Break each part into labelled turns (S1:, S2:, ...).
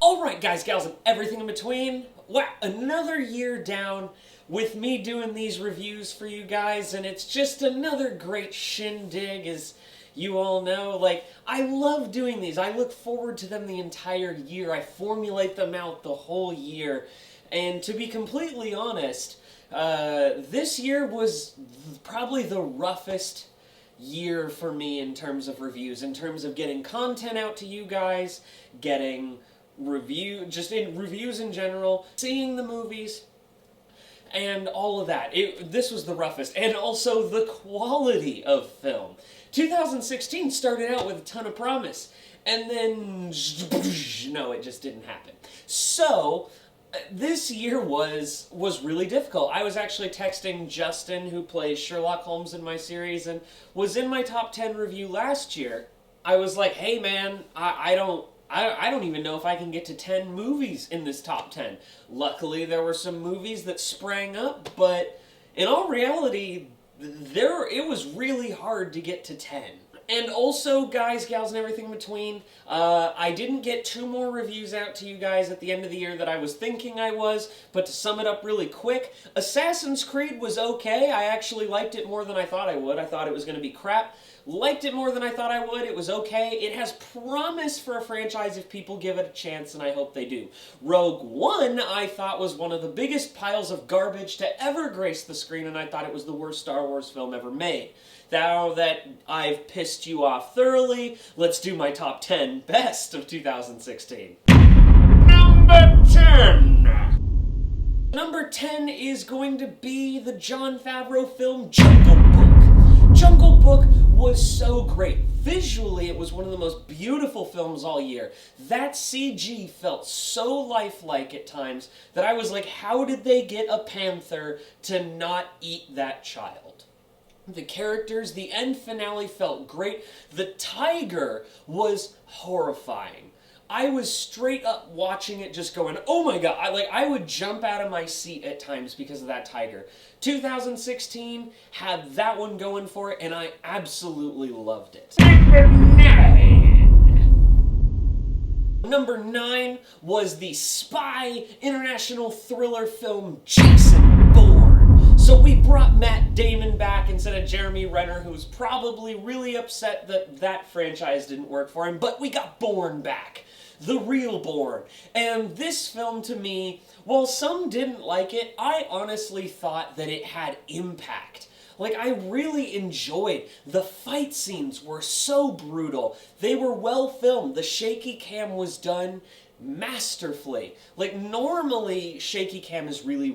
S1: Alright guys, gals, and everything in between, wow, another year down with me doing these reviews for you guys, and it's just another great shindig, as you all know. Like, I love doing these. I look forward to them the entire year. I formulate them out the whole year, and to be completely honest, this year was probably the roughest year for me in terms of reviews, in terms of getting content out to you guys, getting reviews in general, seeing the movies, and all of that. This was the roughest, and also the quality of film. 2016 started out with a ton of promise, and then no, it just didn't happen. So this year was really difficult. I was actually texting Justin, who plays Sherlock Holmes in my series and was in my top 10 review last year. I was like, hey man, I don't even know if I can get to 10 movies in this top 10. Luckily, there were some movies that sprang up, but in all reality, it was really hard to get to 10. And also, guys, gals, and everything in between, I didn't get 2 more reviews out to you guys at the end of the year that I was thinking I was, but to sum it up really quick, Assassin's Creed was okay. I actually liked it more than I thought I would. I thought it was going to be crap. Liked it more than I thought I would. It was okay. It has promise for a franchise if people give it a chance, and I hope they do. Rogue One, I thought, was one of the biggest piles of garbage to ever grace the screen, and I thought it was the worst Star Wars film ever made. Now that I've pissed you off thoroughly, let's do my top 10 best of 2016. Number 10! Number 10 is going to be the Jon Favreau film Jungle Book. Jungle Book was so great. Visually, it was one of the most beautiful films all year. That CG felt so lifelike at times that I was like, how did they get a panther to not eat that child? The characters, the end finale felt great. The tiger was horrifying. I was straight up watching it just going, oh my god, I would jump out of my seat at times because of that tiger. 2016 had that one going for it, and I absolutely loved it. Number 9 was the spy international thriller film Jason Bourne. So we brought Matt Damon back instead of Jeremy Renner, who's probably really upset that that franchise didn't work for him, but we got Bourne back. The real Bourne. And this film, to me, while some didn't like it, I honestly thought that it had impact. Like, I really enjoyed. The fight scenes were so brutal. They were well filmed. The shaky cam was done masterfully. Like, normally, shaky cam is really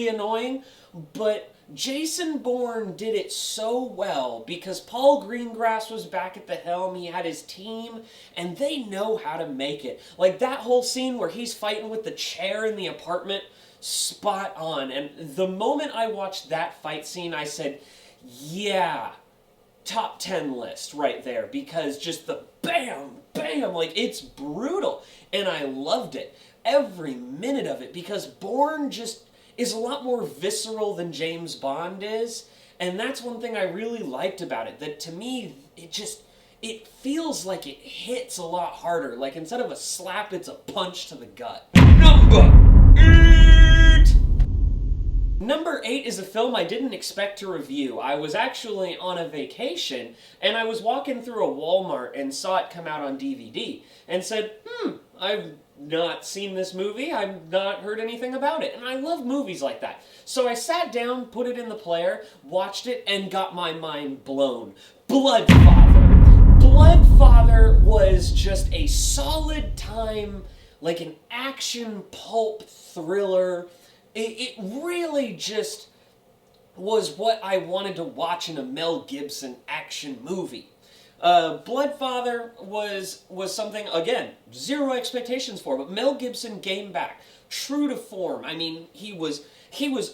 S1: annoying, but Jason Bourne did it so well because Paul Greengrass was back at the helm, he had his team, and they know how to make it. Like, that whole scene where he's fighting with the chair in the apartment, spot on. And the moment I watched that fight scene, I said, yeah, top 10 list right there, because just the bam, bam, like, it's brutal. And I loved it. Every minute of it, because Bourne just is a lot more visceral than James Bond is, and that's one thing I really liked about it, that to me, it feels like it hits a lot harder. Like, instead of a slap, it's a punch to the gut. Number 8! Number 8 is a film I didn't expect to review. I was actually on a vacation, and I was walking through a Walmart and saw it come out on DVD, and said, I've not seen this movie, I've not heard anything about it, and I love movies like that. So I sat down, put it in the player, watched it, and got my mind blown. Bloodfather. Bloodfather was just a solid time, like an action pulp thriller. It really just was what I wanted to watch in a Mel Gibson action movie. Bloodfather was something, again, zero expectations for, but Mel Gibson came back, true to form. I mean, he was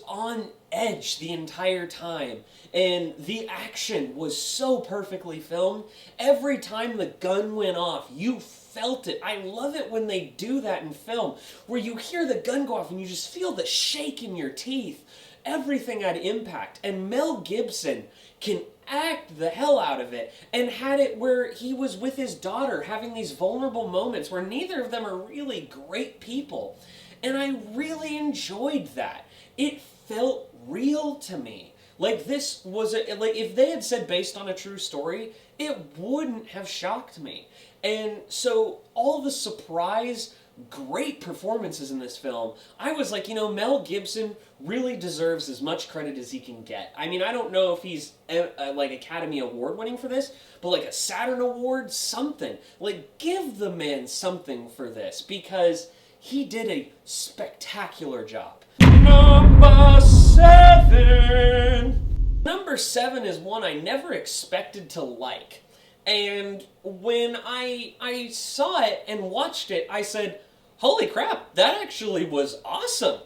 S1: on edge the entire time, and the action was so perfectly filmed. Every time the gun went off, you felt it. I love it when they do that in film, where you hear the gun go off and you just feel the shake in your teeth. Everything had impact, and Mel Gibson can act the hell out of it and had it where he was with his daughter having these vulnerable moments where neither of them are really great people. And I really enjoyed that. It felt real to me. Like, this was like, if they had said based on a true story, it wouldn't have shocked me. And so all the surprise, great performances in this film, I was like, Mel Gibson really deserves as much credit as he can get. I mean, I don't know if he's like Academy Award winning for this, but like a Saturn Award, something. Like, give the man something for this, because he did a spectacular job. Number 7! Number 7 is one I never expected to like. And when I saw it and watched it, I said, holy crap, that actually was awesome.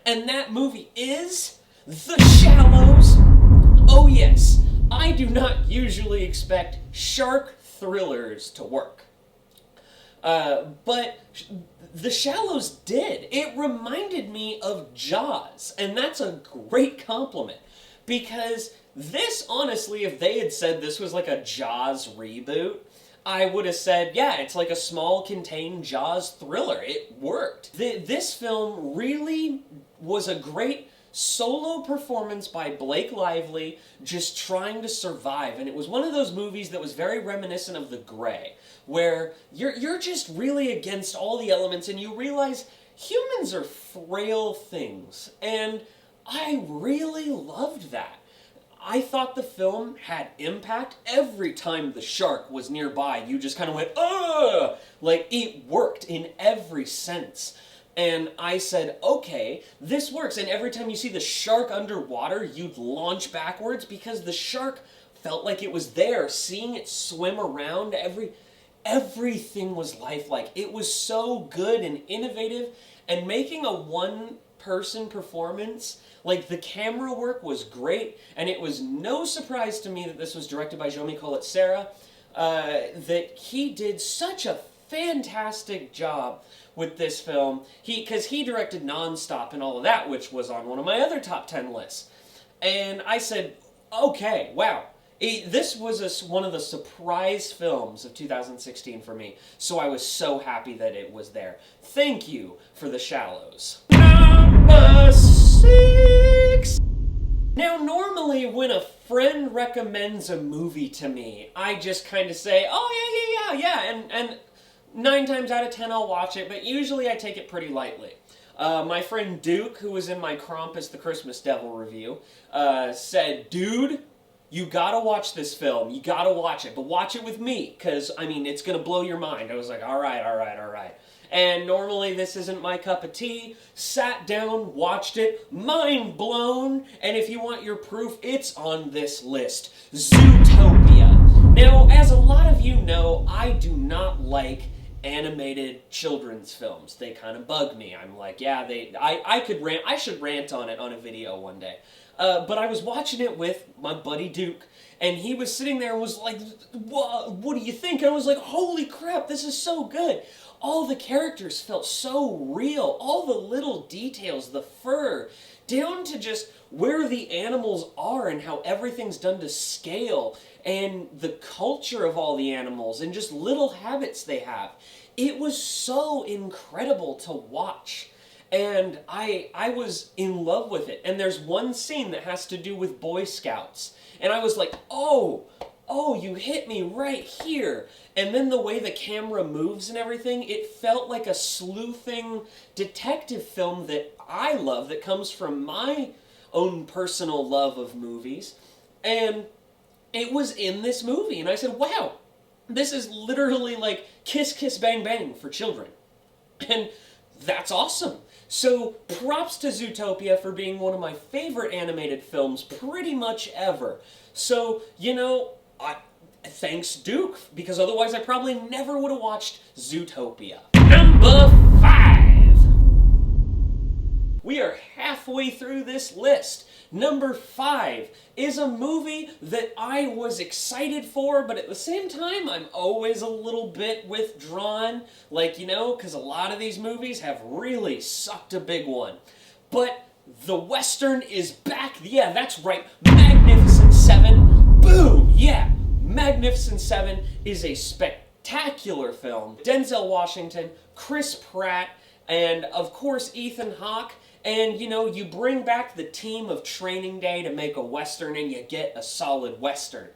S1: And that movie is The Shallows. Oh yes, I do not usually expect shark thrillers to work. But The Shallows did. It reminded me of Jaws, and that's a great compliment. Because this, honestly, if they had said this was like a Jaws reboot, I would have said, yeah, it's like a small, contained Jaws thriller. It worked. This film really was a great solo performance by Blake Lively, just trying to survive. And it was one of those movies that was very reminiscent of The Grey, where you're just really against all the elements and you realize humans are frail things. And I really loved that. I thought the film had impact. Every time the shark was nearby, you just kind of went, ugh! Like, it worked in every sense. And I said, okay, this works. And every time you see the shark underwater, you'd launch backwards because the shark felt like it was there. Seeing it swim around, everything was lifelike. It was so good and innovative. And making a one-person performance, like, the camera work was great, and it was no surprise to me that this was directed by Jomi Collet-Serra, that he did such a fantastic job with this film, because he directed Nonstop and all of that, which was on one of my other top 10 lists. And I said, okay, wow. This was one of the surprise films of 2016 for me, so I was so happy that it was there. Thank you for The Shallows. Number 6! Now, normally when a friend recommends a movie to me, I just kind of say, oh, yeah, and 9 times out of 10 I'll watch it, but usually I take it pretty lightly. My friend Duke, who was in my Krampus the Christmas Devil review, said, dude, you gotta watch this film. You gotta watch it, but watch it with me, because, I mean, it's gonna blow your mind. I was like, all right. And normally this isn't my cup of tea. Sat down, watched it, mind blown, and if you want your proof, it's on this list. Zootopia. Now, as a lot of you know, I do not like animated children's films. They kind of bug me. I'm like, yeah, I should rant on it on a video one day. But I was watching it with my buddy Duke, and he was sitting there and was like, what do you think? And I was like, holy crap, this is so good. All the characters felt so real. All the little details, the fur, down to just where the animals are and how everything's done to scale, and the culture of all the animals, and just little habits they have. It was so incredible to watch. And I was in love with it. And there's one scene that has to do with Boy Scouts. And I was like, oh, you hit me right here. And then the way the camera moves and everything, it felt like a sleuthing detective film that I love, that comes from my own personal love of movies. And it was in this movie. And I said, wow, this is literally like Kiss Kiss Bang Bang for children. And that's awesome. So, props to Zootopia for being one of my favorite animated films pretty much ever. So, thanks Duke, because otherwise I probably never would have watched Zootopia. Number 5! We are halfway through this list. Number 5 is a movie that I was excited for, but at the same time, I'm always a little bit withdrawn. Like, because a lot of these movies have really sucked a big one. But the Western is back. Yeah, that's right. Magnificent 7 yeah, Magnificent Seven is a spectacular film. Denzel Washington, Chris Pratt, and of course Ethan Hawke. And you know, you bring back the team of Training Day to make a Western and you get a solid Western.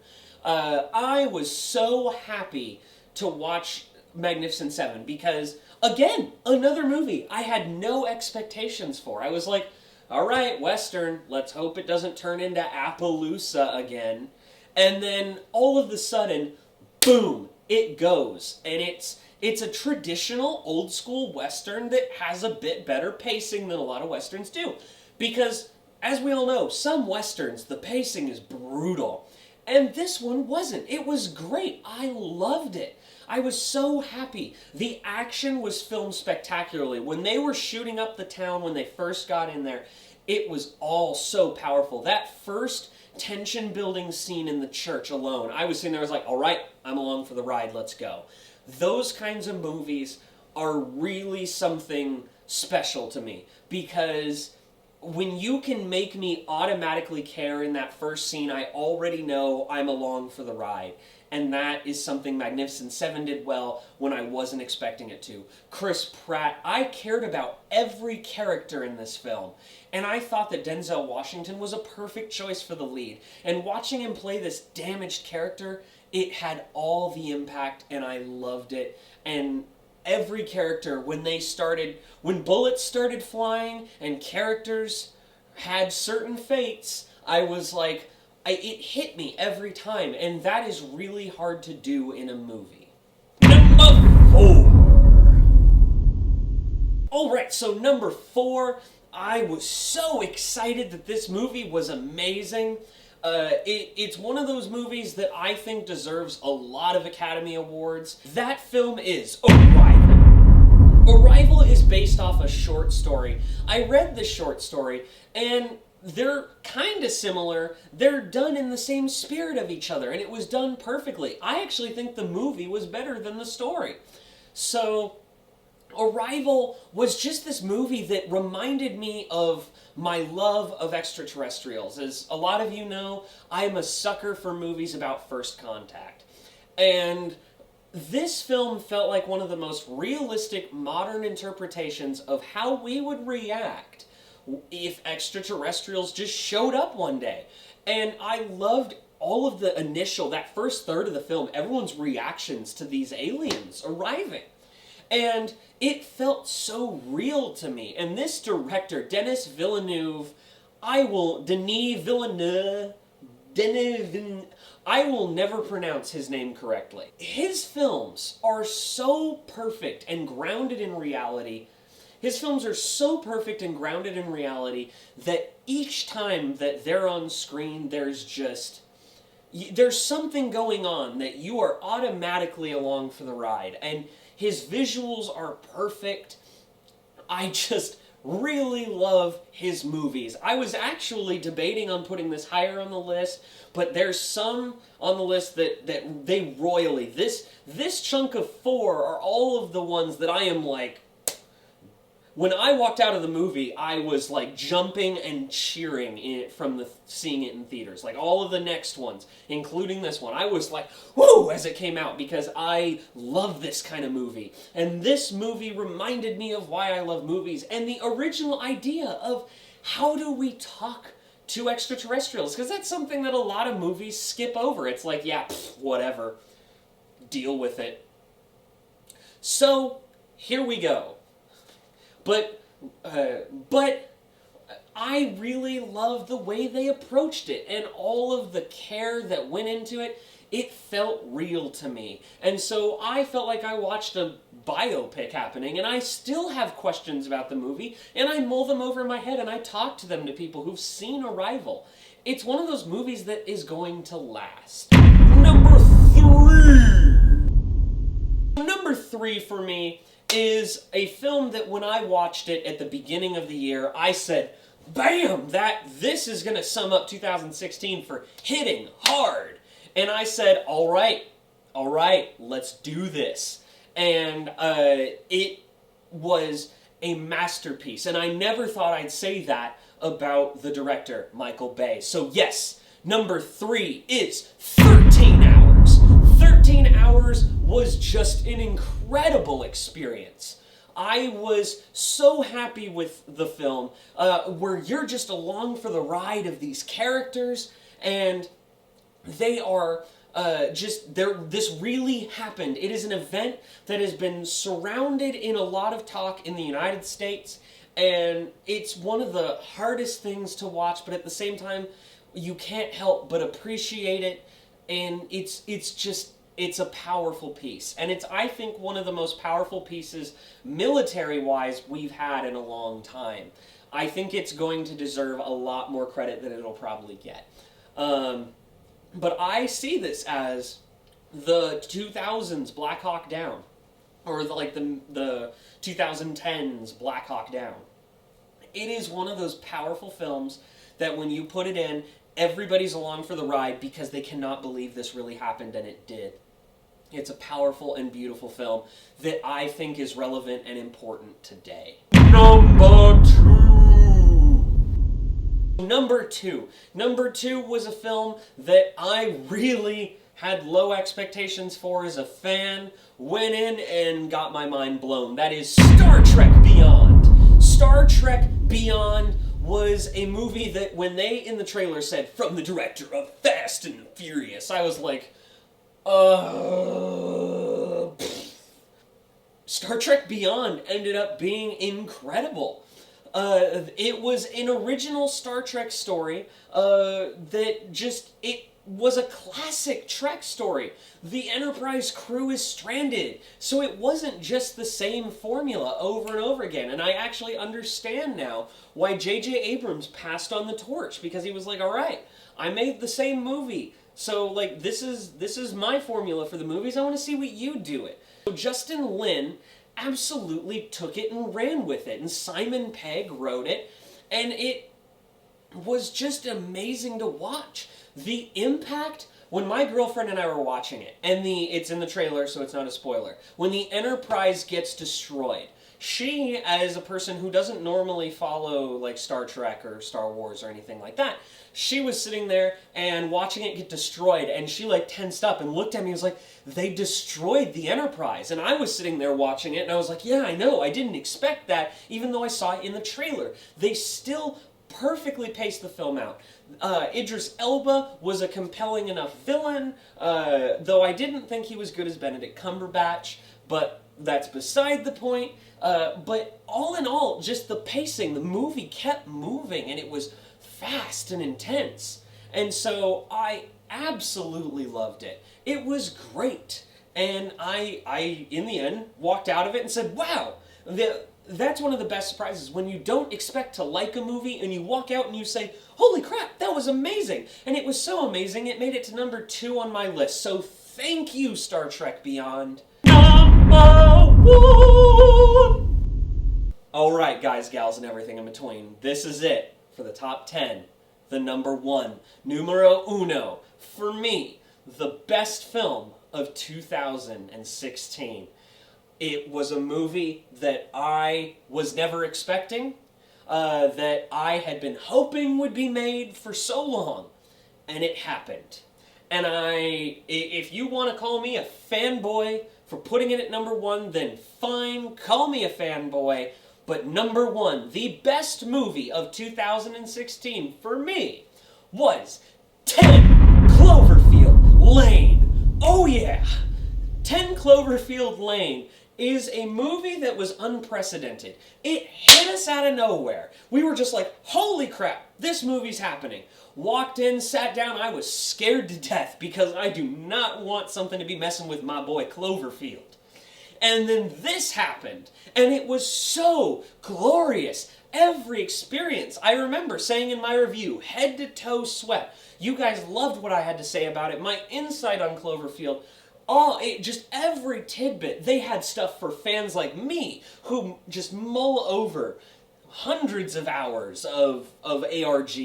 S1: I was so happy to watch Magnificent Seven because, again, another movie I had no expectations for. I was like, alright, Western, let's hope it doesn't turn into Appaloosa again. And then all of a sudden, boom, it goes. And it's a traditional old school Western that has a bit better pacing than a lot of Westerns do. Because, as we all know, some Westerns, the pacing is brutal. And this one wasn't. It was great. I loved it. I was so happy. The action was filmed spectacularly. When they were shooting up the town when they first got in there, it was all so powerful. That first tension building scene in the church alone, I was sitting there, I was like, all right, I'm along for the ride, let's go. Those kinds of movies are really something special to me because when you can make me automatically care in that first scene, I already know I'm along for the ride. And that is something Magnificent Seven did well when I wasn't expecting it to. Chris Pratt, I cared about every character in this film. And I thought that Denzel Washington was a perfect choice for the lead. And watching him play this damaged character, it had all the impact and I loved it. And every character, when bullets started flying and characters had certain fates, I was like, it hit me every time, and that is really hard to do in a movie. Number 4! Alright, so number 4, I was so excited that this movie was amazing. It's one of those movies that I think deserves a lot of Academy Awards. That film is Arrival. Arrival is based off a short story. I read the short story, and they're kind of similar. They're done in the same spirit of each other, and it was done perfectly. I actually think the movie was better than the story. So, Arrival was just this movie that reminded me of my love of extraterrestrials. As a lot of you know, I am a sucker for movies about first contact. And this film felt like one of the most realistic modern interpretations of how we would react if extraterrestrials just showed up one day. And I loved all of that first third of the film, everyone's reactions to these aliens arriving. And it felt so real to me. And this director, Denis Villeneuve, I will never pronounce his name correctly. His films are so perfect and grounded in reality. His films are so perfect and grounded in reality that each time that they're on screen, there's something going on that you are automatically along for the ride. And his visuals are perfect. I just really love his movies. I was actually debating on putting this higher on the list, but there's some on the list that they royally. This chunk of 4 are all of the ones that I am like, when I walked out of the movie, I was like jumping and cheering from seeing it in theaters. Like all of the next ones, including this one. I was like, whoo, as it came out because I love this kind of movie. And this movie reminded me of why I love movies and the original idea of how do we talk to extraterrestrials? Because that's something that a lot of movies skip over. It's like, yeah, whatever. Deal with it. So, here we go. But I really love the way they approached it and all of the care that went into it. It felt real to me. And so I felt like I watched a biopic happening, and I still have questions about the movie, and I mull them over in my head, and I talk to them to people who've seen Arrival. It's one of those movies that is going to last. Number 3! Number 3 for me is a film that when I watched it at the beginning of the year, I said, bam, this is going to sum up 2016 for hitting hard. And I said, all right, let's do this. And it was a masterpiece. And I never thought I'd say that about the director, Michael Bay. So yes, Number 3 is 13 hours. 13 hours was just an incredible experience. I was so happy with the film, where you're just along for the ride of these characters, and they are this really happened. It is an event that has been surrounded in a lot of talk in the United States, and it's one of the hardest things to watch, but at the same time, you can't help but appreciate it, and it's a powerful piece. And it's, I think, one of the most powerful pieces, military-wise, we've had in a long time. I think it's going to deserve a lot more credit than it'll probably get. But I see this as the 2000s Black Hawk Down, or the 2010s Black Hawk Down. It is one of those powerful films that when you put it in, everybody's along for the ride because they cannot believe this really happened, and it did. It's a powerful and beautiful film that I think is relevant and important today. Number 2. Number 2 was a film that I really had low expectations for as a fan, went in and got my mind blown. That is Star Trek Beyond. Star Trek Beyond was a movie that when they in the trailer said, from the director of Fast and Furious, I was like, Star Trek Beyond ended up being incredible. It was an original Star Trek story it was a classic Trek story. The Enterprise crew is stranded, so it wasn't just the same formula over and over again. And I actually understand now why J.J. Abrams passed on the torch, because he was like, all right, I made the same movie, so like this is my formula for the movies. I want to see what you do it. So Justin Lin absolutely took it and ran with it, and Simon Pegg wrote it, and it was just amazing to watch. The impact, when my girlfriend and I were watching it, and it's in the trailer, so it's not a spoiler, when the Enterprise gets destroyed, she, as a person who doesn't normally follow like Star Trek or Star Wars or anything like that, she was sitting there and watching it get destroyed, and she like tensed up and looked at me and was like, they destroyed the Enterprise. And I was sitting there watching it, and I was like, yeah, I know, I didn't expect that, even though I saw it in the trailer. They still perfectly paced the film out. Idris Elba was a compelling enough villain, though I didn't think he was good as Benedict Cumberbatch, but that's beside the point. But all in all, just the pacing, the movie kept moving, and it was fast and intense. And so I absolutely loved it. It was great. And I in the end, walked out of it and said, wow, that's one of the best surprises, when you don't expect to like a movie and you walk out and you say, holy crap, that was amazing. And it was so amazing, it made it to number 2 on my list. So thank you, Star Trek Beyond. Number 1! Alright, guys, gals, and everything in between. This is it for the top 10. The number 1. Numero uno. For me, the best film of 2016. It was a movie that I was never expecting, that I had been hoping would be made for so long, and it happened. And if you want to call me a fanboy for putting it at number 1, then fine, call me a fanboy, but number 1, the best movie of 2016 for me was 10 Cloverfield Lane. Oh yeah! 10 Cloverfield Lane is a movie that was unprecedented. It hit us out of nowhere. We were just like, holy crap, this movie's happening. Walked in, sat down, I was scared to death because I do not want something to be messing with my boy Cloverfield. And then this happened, and it was so glorious. Every experience, I remember saying in my review, head to toe sweat. You guys loved what I had to say about it. My insight on Cloverfield, just every tidbit. They had stuff for fans like me who just mull over hundreds of hours of ARG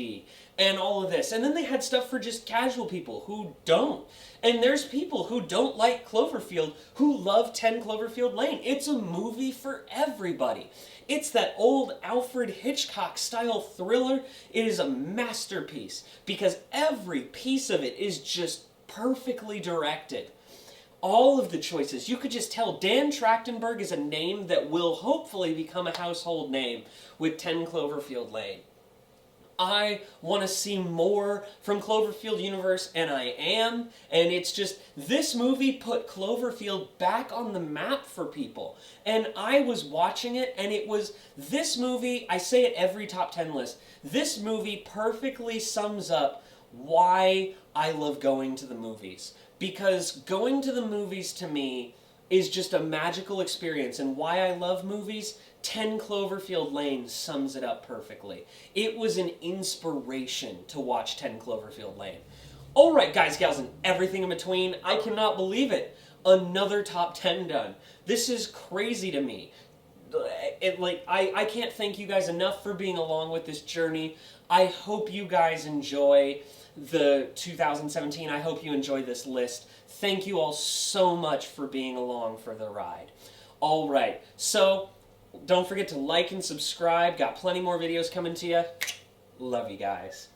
S1: and all of this. And then they had stuff for just casual people who don't. And there's people who don't like Cloverfield who love 10 Cloverfield Lane. It's a movie for everybody. It's that old Alfred Hitchcock style thriller. It is a masterpiece because every piece of it is just perfectly directed. All of the choices, you could just tell Dan Trachtenberg is a name that will hopefully become a household name with 10 Cloverfield Lane. I want to see more from Cloverfield Universe, and I am. And it's just, this movie put Cloverfield back on the map for people. And I was watching it, and it was, this movie, I say it every top 10 list, this movie perfectly sums up why I love going to the movies. Because going to the movies to me is just a magical experience, and why I love movies, 10 Cloverfield Lane sums it up perfectly. It was an inspiration to watch 10 Cloverfield Lane. Alright guys, gals, and everything in between, I cannot believe it. Another top 10 done. This is crazy to me. I can't thank you guys enough for being along with this journey. I hope you guys enjoy the 2017. I hope you enjoy this list. Thank you all so much for being along for the ride. Alright, so don't forget to like and subscribe. Got plenty more videos coming to you. Love you guys.